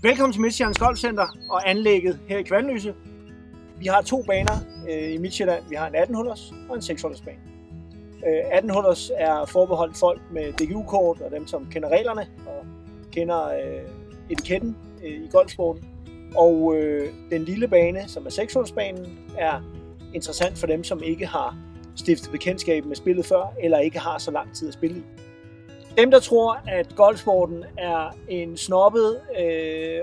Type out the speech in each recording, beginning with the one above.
Velkommen til Midtsjællands Golfcenter og anlægget her i Kvanløse. Vi har to baner i Midtsjælland. Vi har en 18-hullers og en 6-hullers bane. 18-hullers er forbeholdt folk med DGU-kort og dem, som kender reglerne og kender etiketten i golfsporten. Og den lille bane, som er 6-hullersbanen, er interessant for dem, som ikke har stiftet bekendtskab med spillet før, eller ikke har så lang tid at spille i. Dem, der tror, at golfsporten er en snobbet,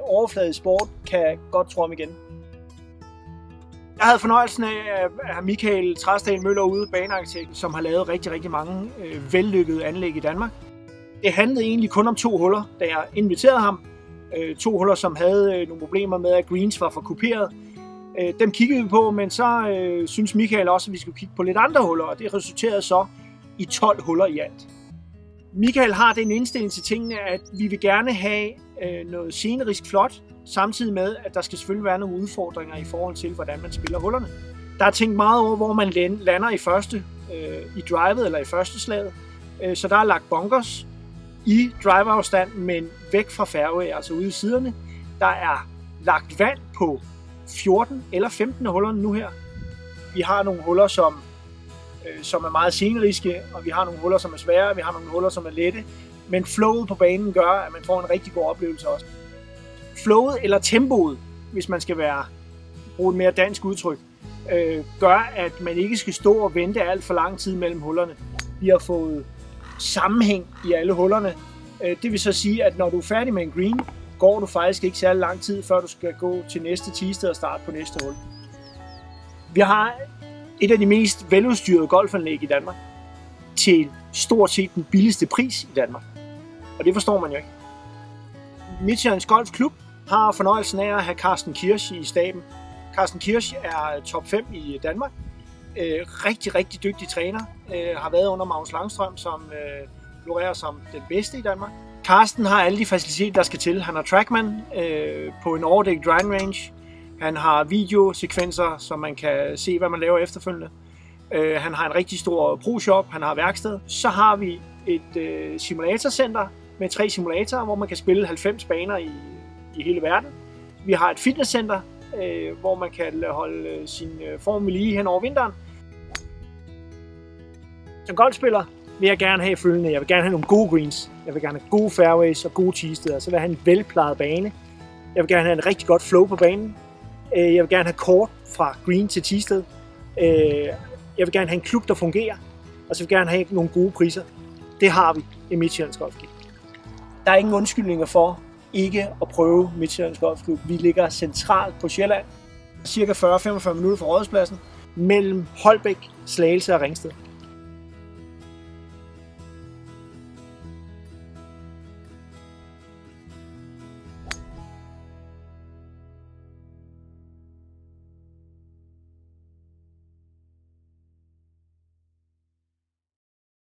overfladisk sport, kan godt tro om igen. Jeg havde fornøjelsen af at have Michael Træsdal Møller ude, banearkitekten, som har lavet rigtig mange vellykkede anlæg i Danmark. Det handlede egentlig kun om 2 huller, da jeg inviterede ham. 2 huller, som havde nogle problemer med, at greens var for kuperet. Dem kiggede vi på, men så synes Michael også, at vi skulle kigge på lidt andre huller, og det resulterede så i 12 huller i alt. Michael har den indstilling til tingene, at vi vil gerne have noget scenerisk flot, samtidig med, at der skal selvfølgelig være nogle udfordringer i forhold til, hvordan man spiller hullerne. Der er tænkt meget over, hvor man lander i drivet eller i første slaget. Så der er lagt bunkers i driveafstand, men væk fra fairway, altså ude i siderne. Der er lagt vand på 14 eller 15 af hullerne nu her. Vi har nogle huller, som er meget sceneriske, og vi har nogle huller, som er svære, vi har nogle huller, som er lette, men flowet på banen gør, at man får en rigtig god oplevelse også. Flowet eller tempoet, hvis man skal bruge et mere dansk udtryk, gør, at man ikke skal stå og vente alt for lang tid mellem hullerne. Vi har fået sammenhæng i alle hullerne. Det vil så sige, at når du er færdig med en green, går du faktisk ikke særlig lang tid, før du skal gå til næste teested og starte på næste hul. Vi har et af de mest veludstyrede golfanlæg i Danmark til stort set den billigste pris i Danmark. Og det forstår man jo ikke. Midtsjællands Golfklub har fornøjelsen af at have Carsten Kirsch i staben. Carsten Kirsch er top 5 i Danmark. Rigtig dygtig træner. Har været under Magnus Langstrøm, som florerer som den bedste i Danmark. Carsten har alle de faciliteter, der skal til. Han har Trackman på en overdækket driving range. Han har videosekvenser, så man kan se, hvad man laver efterfølgende. Han har en rigtig stor pro-shop, han har værksted. Så har vi et simulatorcenter med 3 simulatorer, hvor man kan spille 90 baner i hele verden. Vi har et fitnesscenter, hvor man kan holde sin form ved lige hen over vinteren. Som golfspiller vil jeg gerne have følgende. Jeg vil gerne have nogle gode greens. Jeg vil gerne have gode fairways og gode teesteder. Så vil jeg have en velplejet bane. Jeg vil gerne have en rigtig godt flow på banen. Jeg vil gerne have kort fra green til teested. Jeg vil gerne have en klub, der fungerer. Og så vil jeg gerne have nogle gode priser. Det har vi i Midtsjællands Golfklub. Der er ingen undskyldninger for ikke at prøve Midtsjællands Golfklub. Vi ligger centralt på Sjælland, cirka 40-45 minutter fra Rådhuspladsen, mellem Holbæk, Slagelse og Ringsted.